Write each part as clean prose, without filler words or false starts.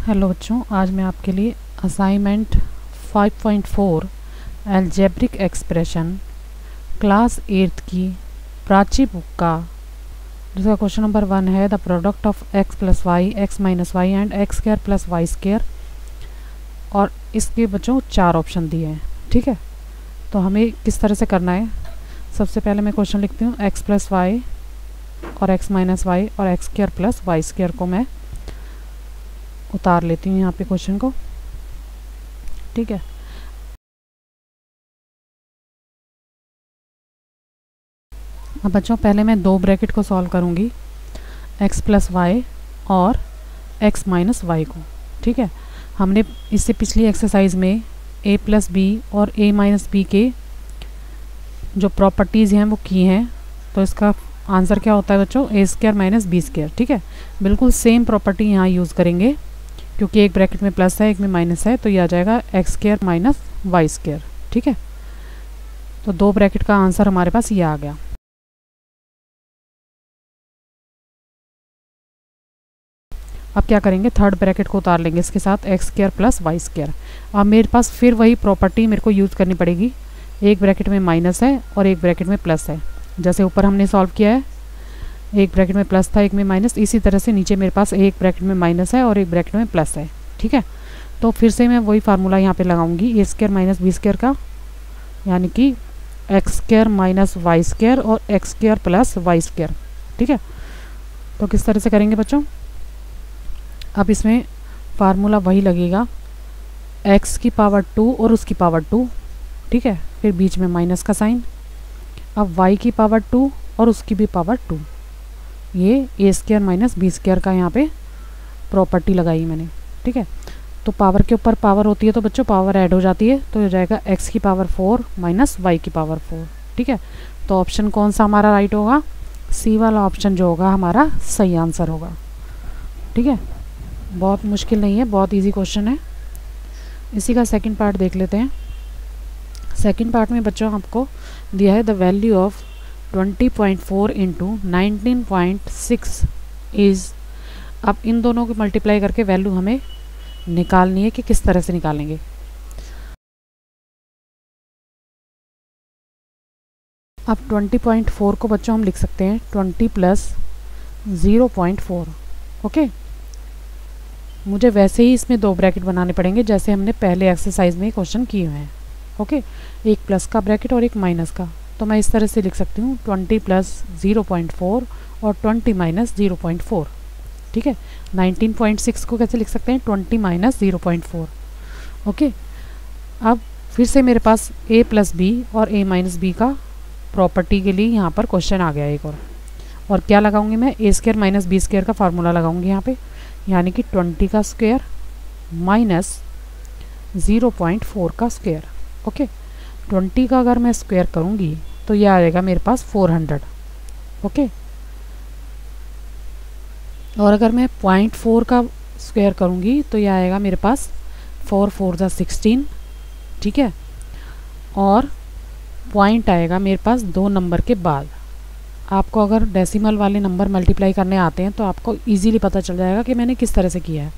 Hello बच्चों, आज मैं आपके लिए assignment 5.4 algebraic expression class 8th की प्राची बुक का जिसका क्वेश्चन नंबर 1 है the product of x plus Y X minus Y and X square plus Y square. और इसके बच्चों 4 ऑप्शन दिए हैं। ठीक है, तो हमें किस तरह से करना है। सबसे पहले मैं क्वेश्चन लिखती हूँ x प्लस वाई और एक्स माइनस वाई और X square plus Y square को मैं उतार लेती हूँ यहाँ पे क्वेश्चन को। ठीक है, अब बच्चों पहले मैं 2 ब्रैकेट को सॉल्व करूँगी, x प्लस वाई और x माइनस वाई को। ठीक है, हमने इससे पिछली एक्सरसाइज में a प्लस बी और a माइनस बी के जो प्रॉपर्टीज़ हैं वो की हैं, तो इसका आंसर क्या होता है बच्चों, a square minus B square. ठीक है, बिल्कुल सेम प्रॉपर्टी यहाँ यूज़ करेंगे क्योंकि एक ब्रैकेट में प्लस है एक में माइनस है, तो ये आ जाएगा X square minus Y square. ठीक है, तो 2 ब्रैकेट का आंसर हमारे पास ये आ गया। अब क्या करेंगे, थर्ड ब्रैकेट को उतार लेंगे इसके साथ X square plus Y square. अब मेरे पास फिर वही प्रॉपर्टी मेरे को यूज़ करनी पड़ेगी, एक ब्रैकेट में माइनस है और एक ब्रैकेट में प्लस है। जैसे ऊपर हमने सॉल्व किया है, एक ब्रैकेट में प्लस था एक में माइनस, इसी तरह से नीचे मेरे पास एक ब्रैकेट में माइनस है और एक ब्रैकेट में प्लस है। ठीक है, तो फिर से मैं वही फार्मूला यहाँ पे लगाऊंगी, A square minus B square का, यानी कि X square minus Y square और X square plus Y square. ठीक है, तो किस तरह से करेंगे बच्चों, अब इसमें फार्मूला वही लगेगा, x की पावर 2 और उसकी पावर 2। ठीक है, फिर बीच में माइनस का साइन, अब y की पावर 2 और उसकी भी पावर 2। ये ए स्क्वायर माइनस बी स्क्वायर का यहाँ पे प्रॉपर्टी लगाई मैंने। ठीक है, तो पावर के ऊपर पावर होती है तो बच्चों पावर ऐड हो जाती है, तो हो जाएगा x की पावर 4 माइनस वाई की पावर 4। ठीक है, तो ऑप्शन कौन सा हमारा राइट होगा, सी वाला ऑप्शन जो होगा हमारा सही आंसर होगा। ठीक है, बहुत मुश्किल नहीं है, बहुत इजी क्वेश्चन है। इसी का सेकंड पार्ट देख लेते हैं। सेकंड पार्ट में बच्चों आपको दिया है the value of 20.4 into 19.6 is. अब इन दोनों को मल्टीप्लाई करके वैल्यू हमें निकालनी है कि किस तरह से निकालेंगे। अब 20.4 को बच्चों हम लिख सकते हैं 20 प्लस 0.4। ओके, मुझे वैसे ही इसमें 2 ब्रैकेट बनाने पड़ेंगे जैसे हमने पहले एक्सरसाइज में क्वेश्चन किए हुए हैं। ओके, एक प्लस का ब्रैकेट और एक माइनस का, तो मैं इस तरह से लिख सकती हूँ 20 प्लस 0.4 और 20 माइनस 0.4। ठीक है, 19.6 को कैसे लिख सकते हैं, 20 माइनस 0.4। ओके, अब फिर से मेरे पास a प्लस बी और a माइनस बी का प्रॉपर्टी के लिए यहाँ पर क्वेश्चन आ गया एक और क्या लगाऊंगी मैं, ए स्क्वायर माइनस बी स्क्वायर का फार्मूला लगाऊंगी यहाँ पे, यानी कि 20 का स्क्वायर माइनस 0.4 का स्क्वायर। ओके, 20 का अगर मैं स्क्वायर करूँगी तो यह आएगा मेरे पास 400। ओके, और अगर मैं 0.4 का स्क्वायर करूँगी तो यह आएगा मेरे पास 4 4 जा 16। ठीक है, और पॉइंट आएगा मेरे पास 2 नंबर के बाद। आपको अगर डेसिमल वाले नंबर मल्टीप्लाई करने आते हैं तो आपको इजीली पता चल जाएगा कि मैंने किस तरह से किया है।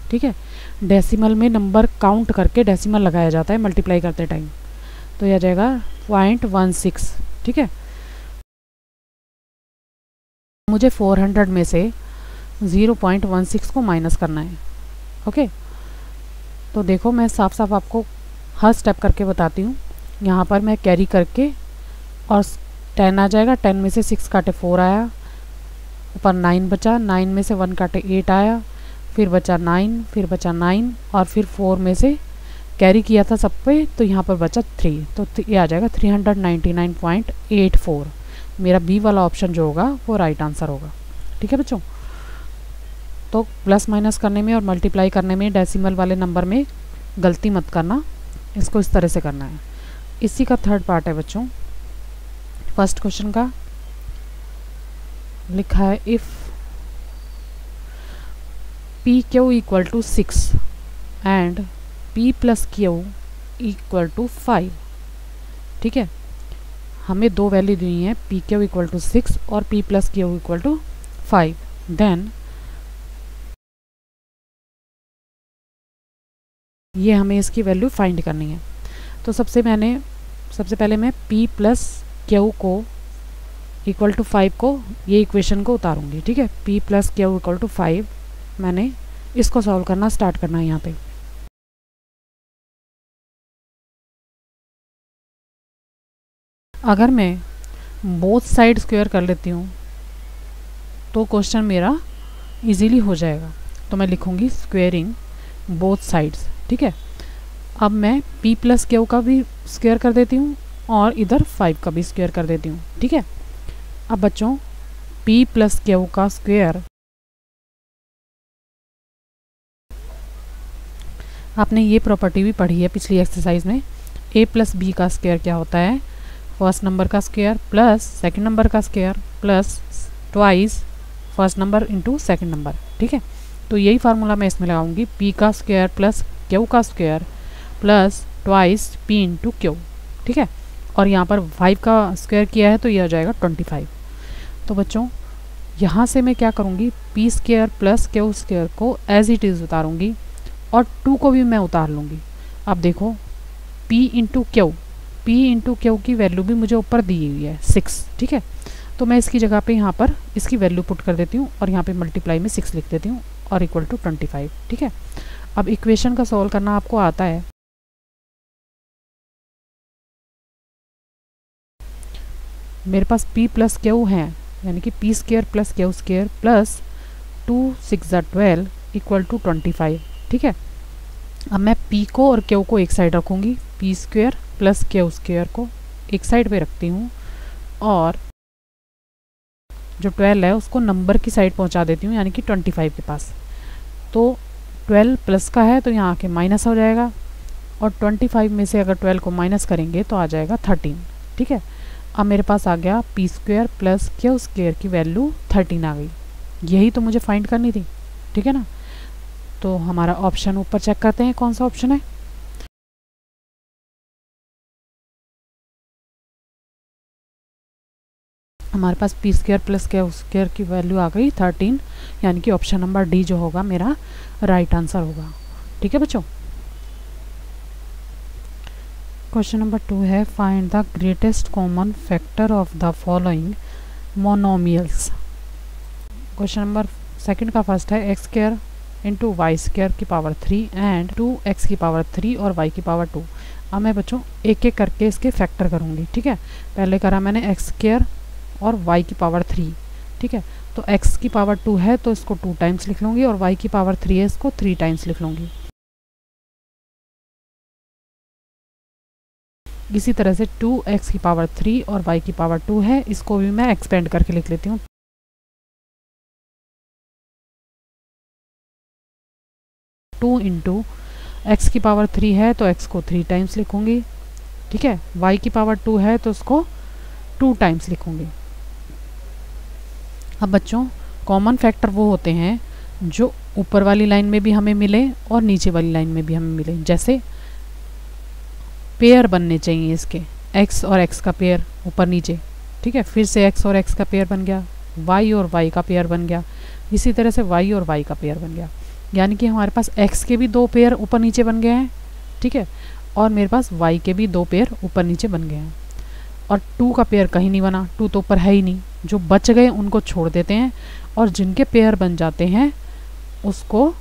ठीक है, डेसिमल में नंबर काउंट करके डेसिमल लगाया जाता है मल्टीप्लाई करते टाइम, तो यह आ जाएगा 0.16। ठीक है, मुझे 400 में से 0.16 को माइनस करना है। ओके, तो देखो मैं साफ साफ आपको हर स्टेप करके बताती हूँ। यहाँ पर मैं कैरी करके और 10 आ जाएगा, 10 में से 6 काटे 4 आया, ऊपर 9 बचा, 9 में से 1 काटे 8 आया, फिर बचा 9, फिर बचा 9 और फिर 4 में से कैरी किया था सब पे तो यहाँ पर बचा 3, तो ये आ जाएगा 399.84। मेरा बी वाला ऑप्शन जो होगा वो राइट आंसर होगा। ठीक है बच्चों, तो प्लस माइनस करने में और मल्टीप्लाई करने में डेसिमल वाले नंबर में गलती मत करना, इसको इस तरह से करना है। इसी का थर्ड पार्ट है बच्चों, फर्स्ट क्वेश्चन का लिखा है if P Q equal to 6 and P plus Q equal to 5। ठीक है, हमें 2 वैल्यू दी हैं, पी क्यू इक्वल टू 6 और P plus Q equal to 5। Then ये हमें इसकी वैल्यू फाइंड करनी है। तो सबसे पहले मैं p प्लस क्यू को इक्वल टू 5 को ये इक्वेशन को उतारूंगी। ठीक है, p plus Q equal to 5 मैंने इसको सॉल्व करना स्टार्ट करना है यहाँ पे। अगर मैं बोथ साइड स्क्वायर कर लेती हूँ तो क्वेश्चन मेरा इजीली हो जाएगा। तो मैं लिखूँगी स्क्वेयरिंग बोथ साइड्स। ठीक है, अब मैं p प्लस क्यू का भी स्क्वायर कर देती हूँ और इधर 5 का भी स्क्वायर कर देती हूँ। ठीक है, अब बच्चों p प्लस क्यू का स्क्वायर आपने ये प्रॉपर्टी भी पढ़ी है पिछली एक्सरसाइज में। a प्लस बी का स्क्वायर क्या होता है, फर्स्ट नंबर का स्क्वायर प्लस सेकंड नंबर का square plus twice first number into second number. ठीक है, तो यही फार्मूला मैं इसमें लगाऊंगी, p का स्क्वायर प्लस q का square plus twice p into Q. ठीक है, और यहाँ पर 5 का स्क्वायर किया है तो ये हो जाएगा 25। तो बच्चों यहाँ से मैं क्या करूँगी, p square plus Q square को एज इट इज़ उतारूँगी और 2 को भी मैं उतार लूँगी। अब देखो p इंटू क्यू की वैल्यू भी मुझे ऊपर दी हुई है 6। ठीक है, तो मैं इसकी जगह पे यहाँ पर इसकी वैल्यू पुट कर देती हूँ और यहाँ पे मल्टीप्लाई में 6 लिख देती हूँ और इक्वल टू 25। ठीक है, अब इक्वेशन का सॉल्व करना आपको आता है। मेरे पास p प्लस क्यू है, यानी कि p square plus Q square plus 2 6 12 equal to 25। ठीक है, अब मैं p को और q को एक साइड रखूँगी, p square plus Q square को एक साइड पे रखती हूँ और जो 12 है उसको नंबर की साइड पहुँचा देती हूँ, यानी कि 25 के पास। तो 12 प्लस का है तो यहाँ आके माइनस हो जाएगा और 25 में से अगर 12 को माइनस करेंगे तो आ जाएगा 13। ठीक है, अब मेरे पास आ गया p square plus Q square की वैल्यू 13 आ गई। यही तो मुझे फाइंड करनी थी। ठीक है ना, तो हमारा ऑप्शन ऊपर चेक करते हैं कौन सा ऑप्शन है। हमारे पास p square plus Q square की वैल्यू आ गई 13, यानी कि ऑप्शन नंबर डी जो होगा मेरा राइट आंसर होगा। ठीक है बच्चों, क्वेश्चन नंबर 2 है find the greatest common factor of the following monomials. Question number second का फर्स्ट है X square into Y square की पावर 3 एंड 2x की पावर 3 और y की पावर 2। अब मैं बच्चों एक एक करके इसके फैक्टर करूँगी। ठीक है, पहले करा मैंने एक्स स्क्वायर और y की पावर 3। ठीक है, तो x की पावर 2 है तो इसको 2 टाइम्स लिख लूँगी और y की पावर 3 है इसको 3 टाइम्स लिख लूँगी। इसी तरह से 2x की पावर 3 और y की पावर 2 है, इसको भी मैं एक्सपेंड करके लिख लेती हूँ। टू इंटू एक्स की पावर 3 है तो x को 3 टाइम्स लिखूँगी। ठीक है, y की पावर 2 है तो उसको 2 टाइम्स लिखूँगी। अब बच्चों कॉमन फैक्टर वो होते हैं जो ऊपर वाली लाइन में भी हमें मिले और नीचे वाली लाइन में भी हमें मिले। जैसे पेयर बनने चाहिए इसके, x और x का पेयर ऊपर नीचे। ठीक है, फिर से x और x का पेयर बन गया, y और y का पेयर बन गया, इसी तरह से y और y का पेयर बन गया। यानी कि हमारे पास x के भी 2 पेयर ऊपर नीचे बन गए हैं। ठीक है, और मेरे पास y के भी 2 पेयर ऊपर नीचे बन गए हैं। और 2 का पेयर कहीं नहीं बना, 2 तो ऊपर है ही नहीं। जो बच गए उनको छोड़ देते हैं और जिनके पेयर बन जाते हैं उसको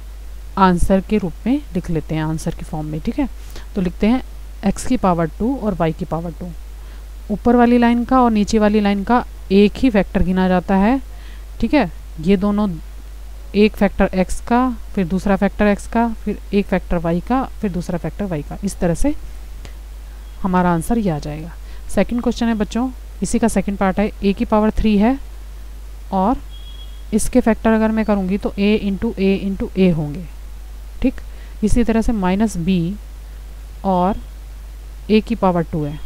आंसर के रूप में लिख लेते हैं, आंसर की फॉर्म में। ठीक है, तो लिखते हैं x की पावर 2 और y की पावर 2। ऊपर वाली लाइन का और नीचे वाली लाइन का एक ही फैक्टर गिना जाता है। ठीक है, ये दोनों एक फैक्टर x का, फिर दूसरा फैक्टर x का, फिर एक फैक्टर y का, फिर दूसरा फैक्टर y का। इस तरह से हमारा आंसर ये आ जाएगा। सेकंड क्वेश्चन है बच्चों, इसी का सेकंड पार्ट है, a की पावर 3 है और इसके फैक्टर अगर मैं करूँगी तो a इंटू a होंगे। ठीक, इसी तरह से माइनस b और a की पावर 2 है।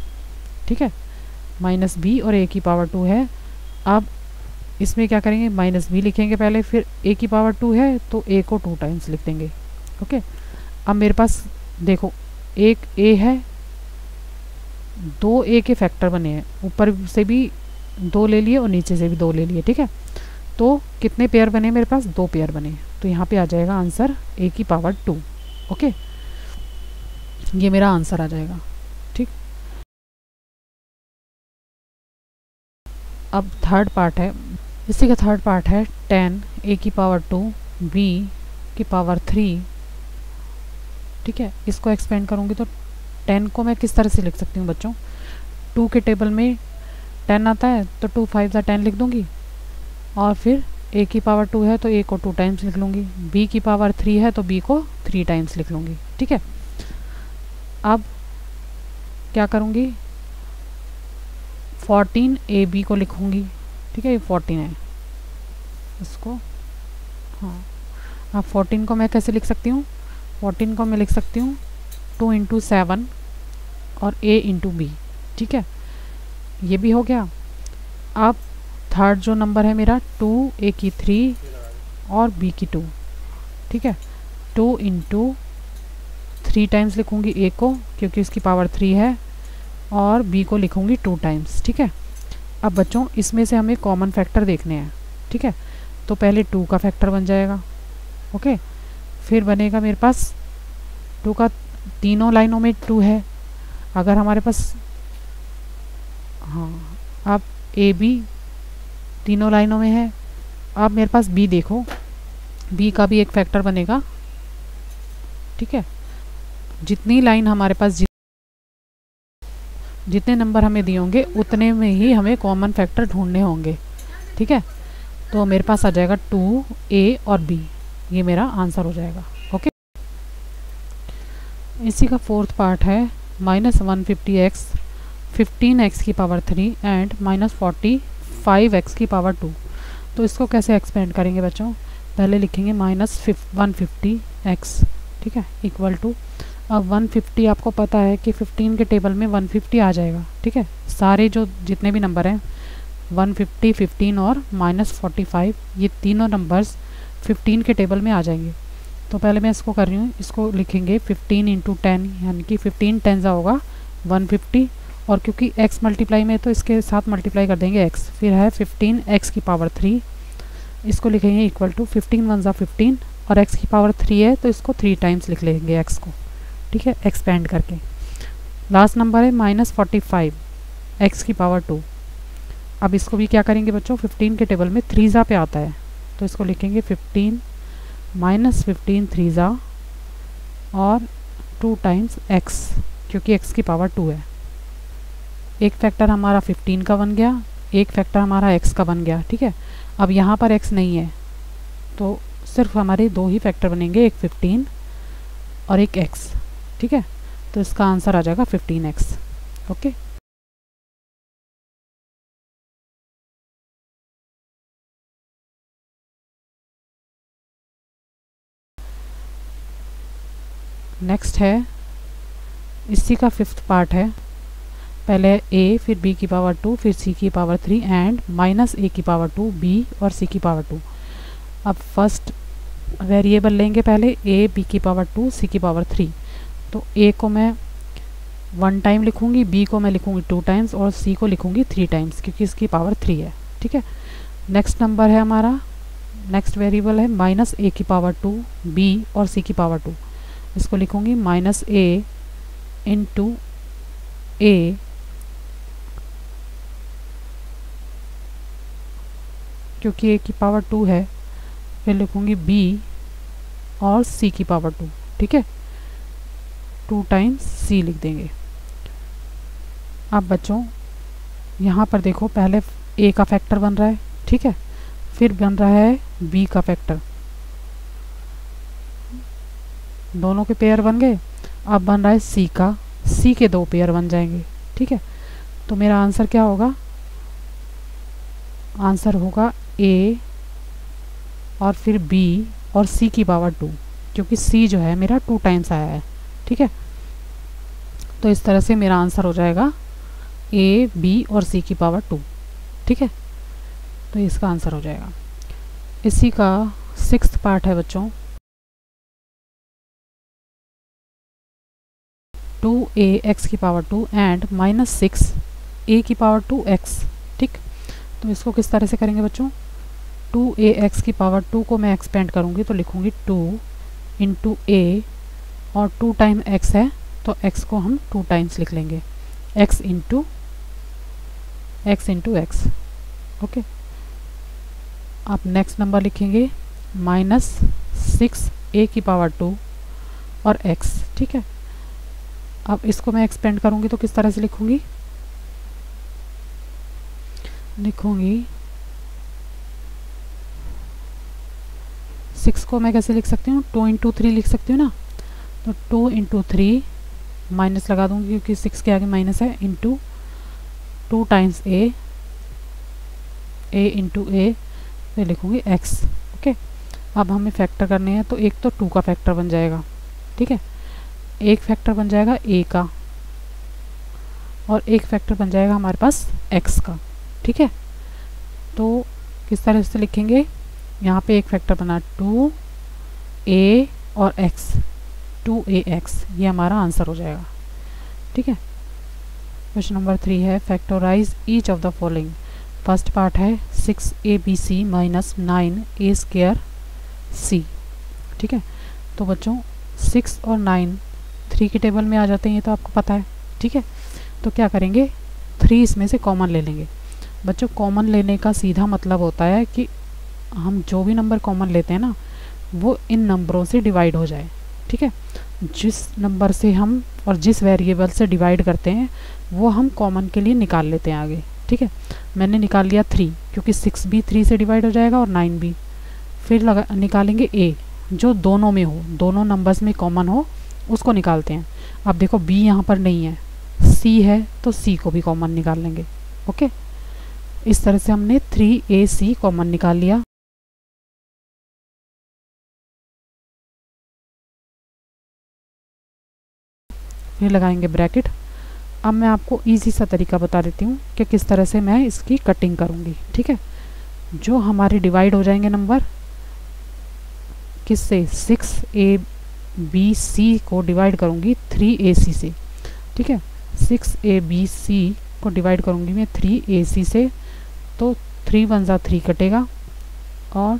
ठीक है, माइनस b और a की पावर 2 है। अब इसमें क्या करेंगे, माइनस b लिखेंगे पहले, फिर a की पावर 2 है तो a को 2 टाइम्स लिख देंगे। ओके, अब मेरे पास देखो एक a है, 2 a के फैक्टर बने हैं, ऊपर से भी 2 ले लिए और नीचे से भी 2 ले लिए। ठीक है, तो कितने पेयर बने मेरे पास, 2 पेयर बने। तो यहाँ पे आ जाएगा आंसर a की पावर 2। ओके, ये मेरा आंसर आ जाएगा। ठीक, अब थर्ड पार्ट है, इसी का थर्ड पार्ट है 10 a की पावर 2 b की पावर 3। ठीक है, इसको एक्सपेंड करूँगी तो 10 को मैं किस तरह से लिख सकती हूँ बच्चों, 2 के टेबल में 10 आता है तो 2 5 10 लिख दूँगी, और फिर a की पावर 2 है तो a को 2 टाइम्स लिख लूँगी, b की पावर 3 है तो b को 3 टाइम्स लिख लूँगी। ठीक है, अब क्या करूँगी, 14 ab को लिखूँगी। ठीक है, ये 14 है इसको, हाँ। अब 14 को मैं कैसे लिख सकती हूँ, 14 को मैं लिख सकती हूँ 2 इंटू 7 और a इंटू बी। ठीक है, ये भी हो गया। अब थर्ड जो नंबर है मेरा 2 a की 3 और b की 2। ठीक है, 2 इंटू 3 टाइम्स लिखूँगी a को क्योंकि इसकी पावर 3 है, और b को लिखूँगी 2 टाइम्स। ठीक है, अब बच्चों इसमें से हमें कॉमन फैक्टर देखने हैं। ठीक है, तो पहले 2 का फैक्टर बन जाएगा। ओके, फिर बनेगा मेरे पास 2 का, तीनों लाइनों में 2 है अगर हमारे पास, हाँ। अब ए बी तीनों लाइनों में है। अब मेरे पास बी देखो, बी का भी एक फैक्टर बनेगा। ठीक है, जितनी लाइन हमारे पास, जितने नंबर हमें दिए होंगे उतने में ही हमें कॉमन फैक्टर ढूंढने होंगे। ठीक है, तो मेरे पास आ जाएगा 2a और b, ये मेरा आंसर हो जाएगा। ओके, इसी का फोर्थ पार्ट है -150x 15x की पावर 3 एंड -45x की पावर 2। तो इसको कैसे एक्सपेंड करेंगे बच्चों, पहले लिखेंगे -150x। ठीक है, इक्वल टू, अब 150 आपको पता है कि 15 के टेबल में 150 आ जाएगा। ठीक है, सारे जो जितने भी नंबर हैं 150, 15 और -45, ये तीनों नंबर्स 15 के टेबल में आ जाएंगे। तो पहले मैं इसको कर रही हूँ, इसको लिखेंगे 15 इंटू 10, यानी कि 15 10 होगा 150, और क्योंकि x मल्टीप्लाई में तो इसके साथ मल्टीप्लाई कर देंगे x, फिर है 15x की पावर 3, इसको लिखेंगे इक्वल टू 15 1 15, और x की पावर 3 है तो इसको 3 टाइम्स लिख लेंगे x को। ठीक है, एक्सपेंड करके। लास्ट नंबर है -45 x की पावर 2। अब इसको भी क्या करेंगे बच्चों, 15 के टेबल में 3 पे आता है तो इसको लिखेंगे 15 -15 3 और 2 टाइम्स x, क्योंकि x की पावर 2 है। एक फैक्टर हमारा 15 का बन गया, एक फैक्टर हमारा x का बन गया। ठीक है, अब यहाँ पर x नहीं है तो सिर्फ हमारे 2 ही फैक्टर बनेंगे, एक 15 और एक x। ठीक है, तो इसका आंसर आ जाएगा 15x। ओके, नेक्स्ट है, इसी का फिफ्थ पार्ट है, पहले a फिर b की पावर 2 फिर c की पावर 3 एंड -a की पावर 2 b और c की पावर 2। अब फर्स्ट वेरिएबल लेंगे पहले a b की पावर 2 c की पावर 3। तो a को मैं 1 टाइम लिखूंगी, b को मैं लिखूंगी 2 टाइम्स और c को लिखूंगी 3 टाइम्स क्योंकि इसकी पावर 3 है। ठीक है, नेक्स्ट नंबर है हमारा, नेक्स्ट वेरिएबल है -a की पावर 2 b और c की पावर 2। इसको लिखूंगी -a इंटू a क्योंकि a की पावर 2 है, फिर लिखूंगी b और c की पावर 2। ठीक है, 2 टाइम्स c लिख देंगे। अब बच्चों यहाँ पर देखो, पहले a का फैक्टर बन रहा है। ठीक है, फिर बन रहा है b का फैक्टर, दोनों के पेयर बन गए। अब बन रहा है c का, c के 2 पेयर बन जाएंगे। ठीक है, तो मेरा आंसर क्या होगा, आंसर होगा a और फिर b और c की पावर 2, क्योंकि c जो है मेरा 2 टाइम्स आया है। ठीक है, तो इस तरह से मेरा आंसर हो जाएगा a b और c की पावर 2। ठीक है, तो इसका आंसर हो जाएगा। इसी का 6th पार्ट है बच्चों, 2ax की पावर 2 एंड -6a की पावर 2x। ठीक, तो इसको किस तरह से करेंगे बच्चों, 2ax की पावर 2 को मैं एक्सपेंड करूँगी तो लिखूँगी 2 इंटू a और 2 टाइम x है तो x को हम 2 टाइम्स लिख लेंगे, x इंटू एक्स। ओके, आप नेक्स्ट नंबर लिखेंगे -6a⁴ और x। ठीक है, अब इसको मैं एक्सपेंड करूँगी तो किस तरह से लिखूँगी, 6 को मैं कैसे लिख सकती हूँ, 2 इंटू 3 लिख सकती हूँ ना। तो 2 इंटू 3 माइनस लगा दूँगी क्योंकि 6 के आगे माइनस है, into 2 times a into a, फिर लिखूँगी x। ओके, अब हमें फैक्टर करने हैं तो एक तो 2 का फैक्टर बन जाएगा, ठीक है, एक फैक्टर बन जाएगा a का, और एक फैक्टर बन जाएगा हमारे पास x का। ठीक है, तो किस तरह से लिखेंगे, यहाँ पे एक फैक्टर बना 2a और x, 2ax, ये हमारा आंसर हो जाएगा। ठीक है, क्वेश्चन नंबर 3 है factorise each of the following. First part है 6abc माइनस 9a² c। ठीक है, तो बच्चों 6 और 9 3 के टेबल में आ जाते हैं, ये तो आपको पता है। ठीक है, तो क्या करेंगे, 3 इसमें से कॉमन ले लेंगे। बच्चों कॉमन लेने का सीधा मतलब होता है कि हम जो भी नंबर कॉमन लेते हैं ना, वो इन नंबरों से डिवाइड हो जाए। ठीक है, जिस नंबर से हम और जिस वेरिएबल से डिवाइड करते हैं वो हम कॉमन के लिए निकाल लेते हैं आगे। ठीक है, मैंने निकाल लिया 3 क्योंकि 6 भी 3 से डिवाइड हो जाएगा और 9 भी। फिर निकालेंगे a, जो दोनों में हो, दोनों नंबर्स में कॉमन हो, उसको निकालते हैं। अब देखो b यहाँ पर नहीं है, c है, तो c को भी कॉमन निकाल लेंगे। ओके, इस तरह से हमने 3ac कॉमन निकाल लिया। फिर लगाएंगे ब्रैकेट। अब मैं आपको इजी सा तरीका बता देती हूँ कि किस तरह से मैं इसकी कटिंग करूँगी। ठीक है, जो हमारे डिवाइड हो जाएंगे नंबर किससे, 6abc को डिवाइड करूँगी 3ac से। ठीक है, 6abc को डिवाइड करूँगी मैं 3ac से, तो 3 1 जा 3 कटेगा और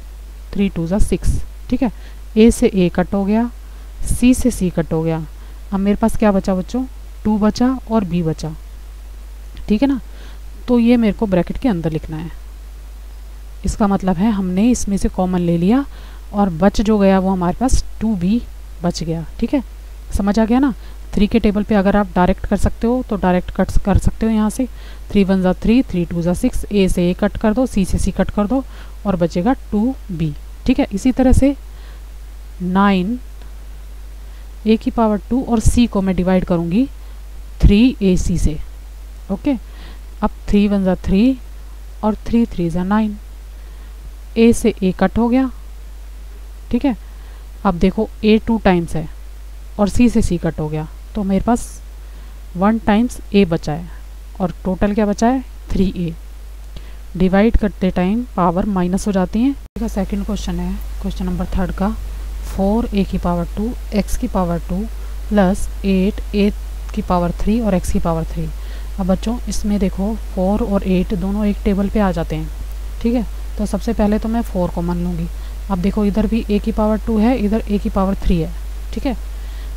3 2 जा 6। ठीक है, a से a कट हो गया, c से c कट हो गया। अब मेरे पास क्या बचा बच्चों, 2 बचा और b बचा। ठीक है ना, तो ये मेरे को ब्रैकेट के अंदर लिखना है। इसका मतलब है हमने इसमें से कॉमन ले लिया और बच जो गया वो हमारे पास 2b बच गया। ठीक है, समझ आ गया ना। 3 के टेबल पे अगर आप डायरेक्ट कर सकते हो तो डायरेक्ट कट कर सकते हो यहाँ से, 3 1 जा 3, 3 2 जा 6, a से a कट कर दो, c से c कट कर दो और बचेगा 2b। ठीक है, इसी तरह से 9 a⁴ और c को मैं डिवाइड करूँगी 3ac से। ओके, अब 3 1 जा 3 और 3 3 जा 9, a से a कट हो गया। ठीक है, अब देखो a 2 टाइम्स है और c से c कट हो गया, तो मेरे पास 1 टाइम्स a बचा है और टोटल क्या बचा है, 3a। डिवाइड करते टाइम पावर माइनस हो जाती हैं। ठीक है, सेकंड क्वेश्चन है क्वेश्चन नंबर 3 का 4a⁴ x⁴ प्लस 8a⁴ और x⁴। अब बच्चों इसमें देखो 4 और 8 दोनों एक टेबल पे आ जाते हैं। ठीक है, तो सबसे पहले तो मैं 4 कॉमन लूँगी। अब देखो इधर भी a⁴ है, इधर a⁴ है। ठीक है,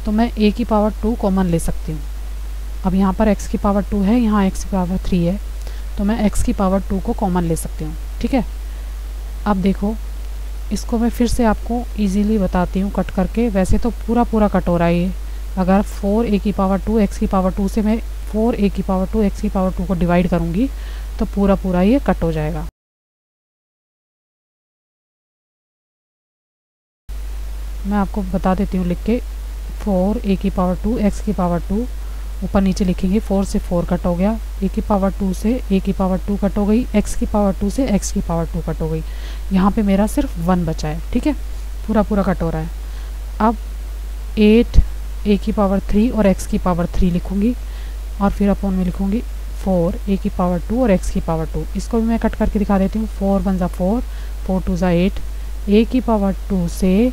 तो मैं a⁴ कॉमन ले सकती हूँ। अब यहाँ पर x⁴ है, यहाँ x⁴ है, तो मैं x⁴ को कॉमन ले सकती हूँ। ठीक है, अब देखो इसको मैं फिर से आपको इजीली बताती हूँ कट करके। वैसे तो पूरा कट हो रहा है ये। अगर 4a⁴ x⁴ से मैं 4a⁴ x⁴ को डिवाइड करूँगी तो पूरा ये कट हो जाएगा। मैं आपको बता देती हूँ लिख के, 4a⁴ x⁴ ऊपर नीचे लिखेंगे, 4 से 4 कट हो गया, a⁴ से a⁴ कट हो गई, x⁴ से x⁴ कट हो गई। यहाँ पे मेरा सिर्फ 1 बचा है। ठीक है, पूरा कट हो रहा है। अब 8 a⁴ और x⁴ लिखूँगी और फिर अपॉन में लिखूँगी 4 a⁴ और x⁴। इसको भी मैं कट करके दिखा देती हूँ। 4 1 जा 4, 4 2 जा 8, a⁴ से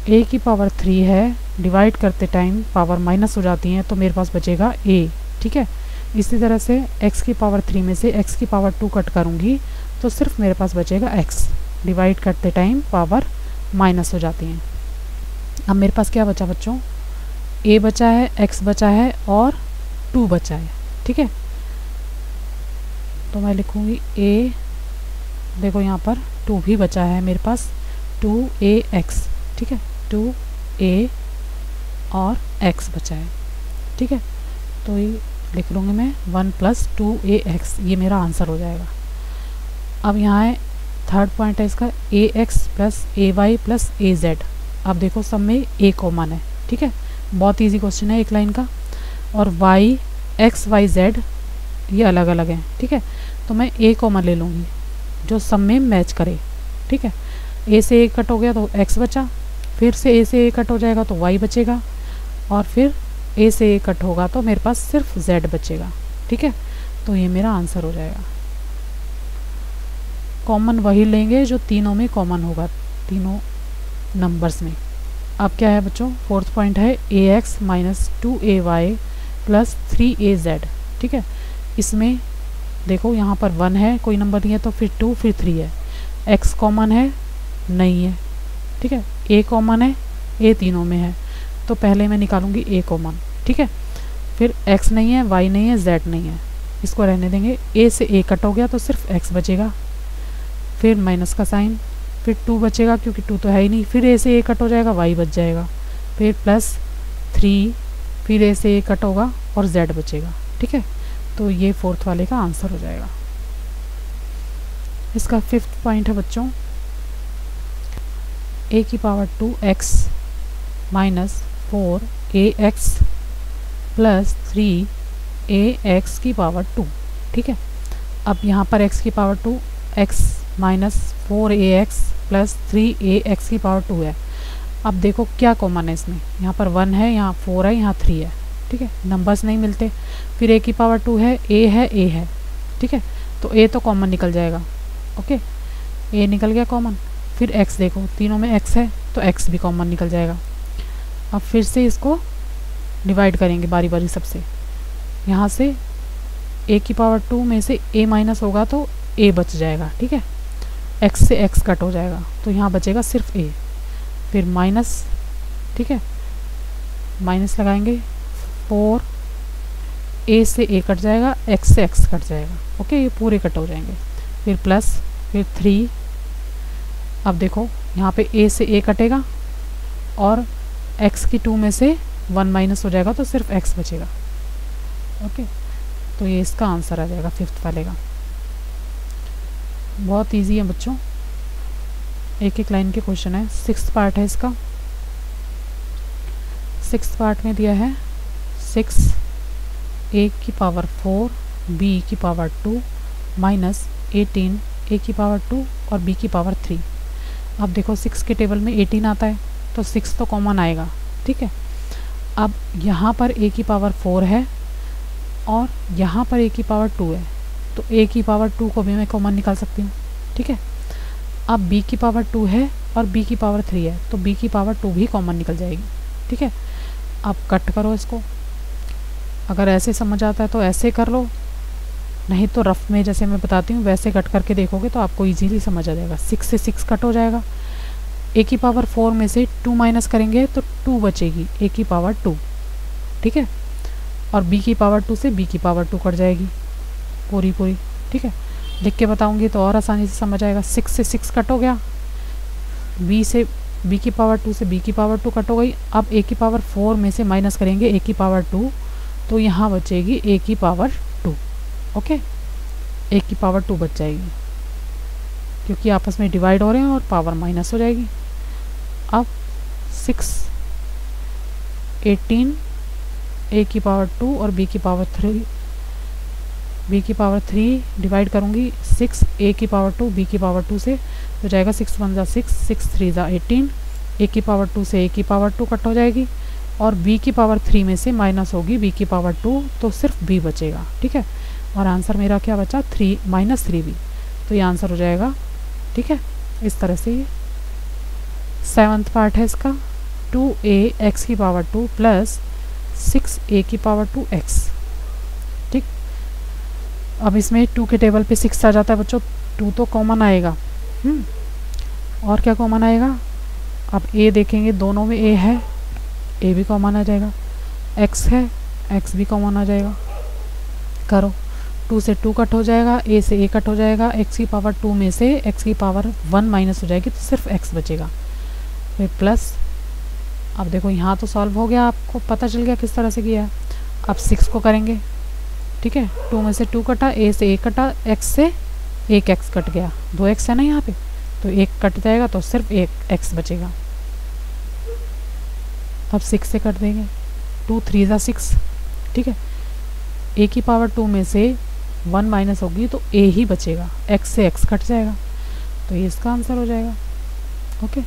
a⁴ है, डिवाइड करते टाइम पावर माइनस हो जाती हैं, तो मेरे पास बचेगा a। ठीक है, इसी तरह से x⁴ में से x⁴ कट करूँगी तो सिर्फ मेरे पास बचेगा x। डिवाइड करते टाइम पावर माइनस हो जाती हैं। अब मेरे पास क्या बचा बच्चों, ए बचा है, एक्स बचा है और 2 बचा है। ठीक है, तो मैं लिखूँगी ए, देखो यहाँ पर 2 भी बचा है मेरे पास, 2ax। ठीक है, 2a और x बचा है। ठीक है, तो ये लिख लूँगी मैं 1 + 2ax, ये मेरा आंसर हो जाएगा। अब यहाँ है थर्ड पॉइंट है इसका, ax + ay + az। अब देखो सब में a कॉमन है। ठीक है, बहुत इजी क्वेश्चन है एक लाइन का। और y, x, y, z ये अलग अलग हैं। ठीक है, तो मैं a कॉमन ले लूँगी जो सब में मैच करे। ठीक है, a से a कट हो गया तो x बचा, फिर से a से a कट हो जाएगा तो y बचेगा, और फिर a से a कट होगा तो मेरे पास सिर्फ z बचेगा। ठीक है, तो ये मेरा आंसर हो जाएगा। कॉमन वही लेंगे जो तीनों में कॉमन होगा, तीनों नंबर्स में। अब क्या है बच्चों, फोर्थ पॉइंट है ax - 2ay + 3az। ठीक है, इसमें देखो यहाँ पर 1 है, कोई नंबर नहीं है, तो फिर 2, फिर 3 है। x कॉमन है, नहीं है। ठीक है, a कॉमन है, a तीनों में है, तो पहले मैं निकालूंगी a कॉमन। ठीक है, फिर x नहीं है, y नहीं है, z नहीं है, इसको रहने देंगे। a से a कट हो गया तो सिर्फ x बचेगा, फिर माइनस का साइन, फिर 2 बचेगा क्योंकि 2 तो है ही नहीं, फिर a से a कट हो जाएगा, y बच जाएगा, फिर +3, फिर a से a कट होगा और z बचेगा। ठीक है, तो ये फोर्थ वाले का आंसर हो जाएगा। इसका फिफ्थ पॉइंट है बच्चों, a⁴x - 4ax + 3ax²। ठीक है, अब यहाँ पर x⁴ x - 4ax + 3ax² है। अब देखो क्या कॉमन है इसमें, यहाँ पर 1 है, यहाँ 4 है, यहाँ 3 है। ठीक है, नंबर्स नहीं मिलते। फिर a⁴ है, a है, a है। ठीक है, तो a तो कॉमन निकल जाएगा। ओके, a निकल गया कॉमन। फिर x देखो, तीनों में x है तो x भी कॉमन निकल जाएगा। अब फिर से इसको डिवाइड करेंगे बारी बारी सबसे। यहाँ से a⁴ में से a माइनस होगा तो a बच जाएगा। ठीक है, x से x कट हो जाएगा तो यहाँ बचेगा सिर्फ a, फिर माइनस। ठीक है, माइनस लगाएंगे, 4, a से a कट जाएगा, x से x कट जाएगा। ओके, ये पूरे कट हो जाएंगे, फिर प्लस, फिर 3। अब देखो यहाँ पे a से a कटेगा और x⁴ में से 1 माइनस हो जाएगा तो सिर्फ x बचेगा। ओके, तो ये इसका आंसर आ जाएगा फिफ्थ वाले का। बहुत इजी है बच्चों, एक एक लाइन के क्वेश्चन है। सिक्स्थ पार्ट है इसका। सिक्स्थ पार्ट में दिया है 6 a⁴ b⁴2 - 18 a⁴2 और b⁴3। अब देखो 6 के टेबल में 18 आता है तो 6 तो कॉमन आएगा। ठीक है, अब यहाँ पर a⁴ है और यहाँ पर a⁴2 है, तो a⁴2 को भी मैं कॉमन निकाल सकती हूँ। ठीक है, अब b⁴2 है और b⁴3 है, तो b⁴2 भी कॉमन निकल जाएगी। ठीक है, अब कट करो इसको। अगर ऐसे समझ आता है तो ऐसे कर लो, नहीं तो रफ में जैसे मैं बताती हूँ वैसे कट करके देखोगे तो आपको इजीली समझ आ जाएगा। 6 से 6 कट हो जाएगा, a⁴ में से 2 माइनस करेंगे तो 2 बचेगी a⁴2। ठीक है, और b⁴2 से b⁴2 कट जाएगी पूरी पूरी। ठीक है, लिख के बताऊंगी तो और आसानी से समझ आएगा। 6 से 6 कट हो गया, b⁴2 से b⁴2 कट हो गई। अब a⁴ में से माइनस करेंगे a⁴2 तो यहाँ बचेगी a⁴2। ओके, a⁴2 बच जाएगी क्योंकि आपस में डिवाइड हो रहे हैं और पावर माइनस हो जाएगी। अब 6, 18 a⁴2 और b⁴3 डिवाइड करूँगी 6 a⁴2 b⁴2 से, तो जाएगा 6 1 = 6, 6 3 = 18। a⁴2 से a⁴2 कट हो जाएगी और b⁴3 में से माइनस होगी b⁴2 तो सिर्फ b बचेगा। ठीक है, और आंसर मेरा क्या बचा, 3 - 3b, तो ये आंसर हो जाएगा। ठीक है, इस तरह से ये 7th पार्ट है इसका, 2ax⁴2 + 6a⁴2x। ठीक, अब इसमें 2 के टेबल पे 6 आ जाता है बच्चों, 2 तो कॉमन आएगा। और क्या कॉमन आएगा, अब a देखेंगे, दोनों में a है, a भी कॉमन आ जाएगा। x है, x भी कॉमन आ जाएगा। करो, 2 से 2 कट हो जाएगा, a से a कट हो जाएगा, x की पावर 2 में से x की पावर 1 माइनस हो जाएगी तो सिर्फ x बचेगा। फिर प्लस, अब देखो यहाँ तो सॉल्व हो गया, आपको पता चल गया किस तरह से किया है। अब 6 को करेंगे, ठीक है, 2 में से 2 कटा, a से a कटा, x से 1 x कट गया, 2 x है ना यहाँ पे, तो 1 कट जाएगा तो सिर्फ 1 x बचेगा। अब 6 से कट देंगे, 2 3 ज़ा 6, ठीक है, a की पावर 2 में से 1 माइनस होगी तो a ही बचेगा, x से x कट जाएगा, तो ये इसका आंसर हो जाएगा। ओके,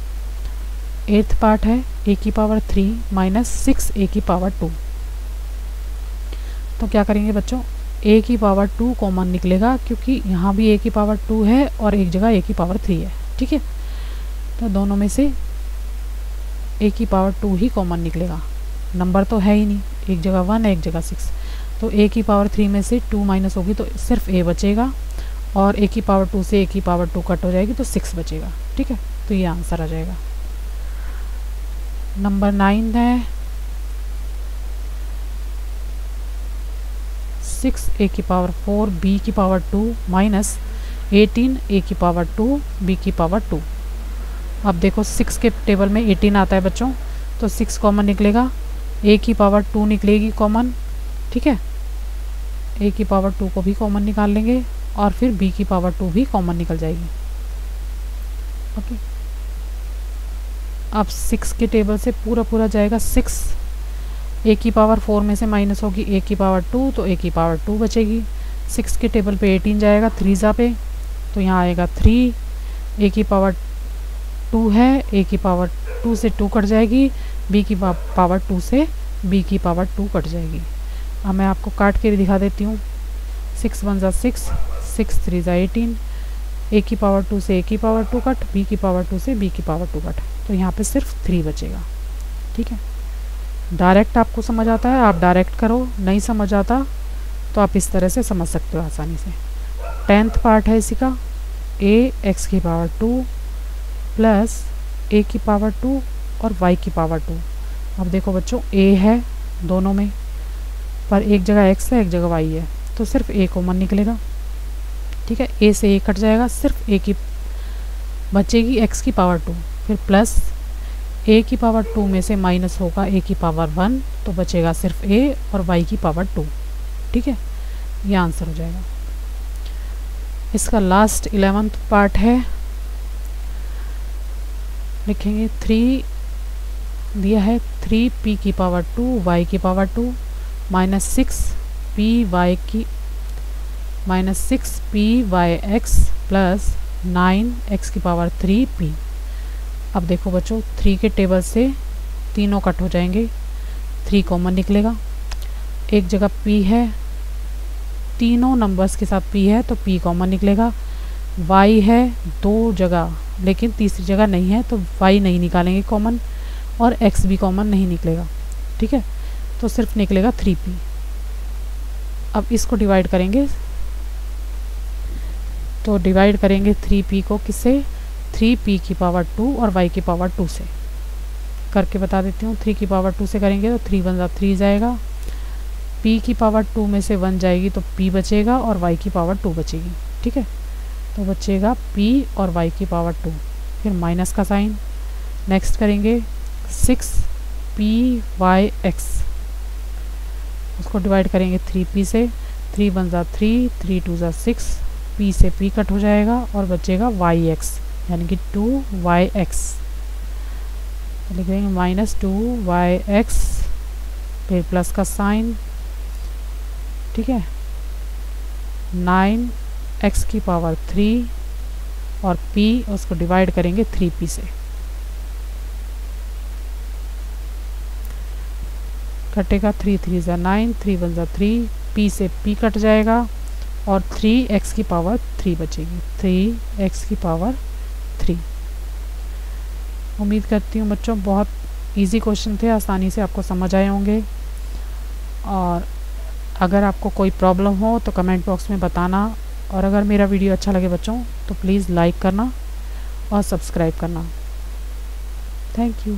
8th पार्ट है a की पावर 3 माइनस 6 a की पावर 2। तो क्या करेंगे बच्चों, a की पावर 2 कॉमन निकलेगा क्योंकि यहाँ भी a की पावर 2 है और एक जगह a की पावर 3 है, ठीक है, तो दोनों में से a की पावर 2 ही कॉमन निकलेगा। नंबर तो है ही नहीं, एक जगह 1 है एक जगह 6, तो a की पावर 3 में से 2 माइनस होगी तो सिर्फ a बचेगा, और a की पावर 2 से a की पावर 2 कट हो जाएगी तो 6 बचेगा, ठीक है, तो ये आंसर आ जाएगा। नंबर 9 है 6 a की पावर 4 b की पावर 2 माइनस 18 a की पावर 2 b की पावर 2। अब देखो 6 के टेबल में 18 आता है बच्चों, तो 6 कॉमन निकलेगा, a की पावर 2 निकलेगी कॉमन, ठीक है, a की पावर 2 को भी कॉमन निकाल लेंगे और फिर b की पावर 2 भी कॉमन निकल जाएगी। ओके, अब 6 के टेबल से पूरा जाएगा 6, a की पावर 4 में से माइनस होगी a की पावर 2 तो a की पावर 2 बचेगी। 6 के टेबल पे 18 जाएगा 3 ज़ा पे, तो यहाँ आएगा 3, a की पावर 2 है, a की पावर 2 से 2 कट जाएगी, b की पावर 2 से b की पावर 2 कट जाएगी। अब मैं आपको काट के भी दिखा देती हूँ, 6 1 ज़ा 6, 6 3 ज़ा 18, a की पावर 2 से a की पावर 2 कट, b की पावर 2 से b की पावर 2 कट, तो यहाँ पे सिर्फ 3 बचेगा, ठीक है। डायरेक्ट आपको समझ आता है आप डायरेक्ट करो, नहीं समझ आता तो आप इस तरह से समझ सकते हो आसानी से। 10th पार्ट है इसी का, a x की पावर 2 प्लस a की पावर 2 और y की पावर 2। अब देखो बच्चों a है दोनों में, पर एक जगह x है एक जगह y है, तो सिर्फ a कॉमन निकलेगा, ठीक है, a से a कट जाएगा, सिर्फ a की बचेगी x की पावर 2, फिर प्लस a की पावर 2 में से माइनस होगा a की पावर 1 तो बचेगा सिर्फ a और y की पावर 2, ठीक है, ये आंसर हो जाएगा। इसका लास्ट 11th पार्ट है, लिखेंगे 3 दिया है 3p की पावर 2 y की power 2 minus 6py x plus 9x की पावर 3p। अब देखो बच्चों 3 के टेबल से तीनों कट हो जाएंगे, 3 कॉमन निकलेगा, एक जगह p है, तीनों नंबर्स के साथ p है तो p कॉमन निकलेगा, y है 2 जगह लेकिन तीसरी जगह नहीं है तो y नहीं निकालेंगे कॉमन, और x भी कॉमन नहीं निकलेगा, ठीक है, तो सिर्फ निकलेगा 3p। अब इसको डिवाइड करेंगे, तो डिवाइड करेंगे 3p को किससे, 3p की पावर 2 और y की पावर 2 से, करके बता देती हूँ। 3 की पावर 2 से करेंगे तो 3 1 ज़ा 3 जाएगा, p की पावर 2 में से 1 जाएगी तो p बचेगा और y की पावर 2 बचेगी, ठीक है, तो बचेगा p और y की पावर 2, फिर माइनस का साइन। नेक्स्ट करेंगे 6pyx, उसको डिवाइड करेंगे 3p से, 3 1 ज़ा 3, 3 2 ज़ा 6, p से p कट हो जाएगा और बचेगा yx यानी कि 2yx, तो लिख देंगे माइनस 2yx, फिर प्लस का साइन, ठीक है, 9x की पावर 3 और p उसको डिवाइड करेंगे 3p से, कटेगा 3 3 ज़ा 9, 3 1 ज़ा 3, p से p कट जाएगा और 3x की पावर 3 बचेगी, 3x की पावर 3। उम्मीद करती हूँ बच्चों बहुत इजी क्वेश्चन थे, आसानी से आपको समझ आए होंगे, और अगर आपको कोई प्रॉब्लम हो तो कमेंट बॉक्स में बताना, और अगर मेरा वीडियो अच्छा लगे बच्चों तो प्लीज़ लाइक करना और सब्सक्राइब करना। Thank you.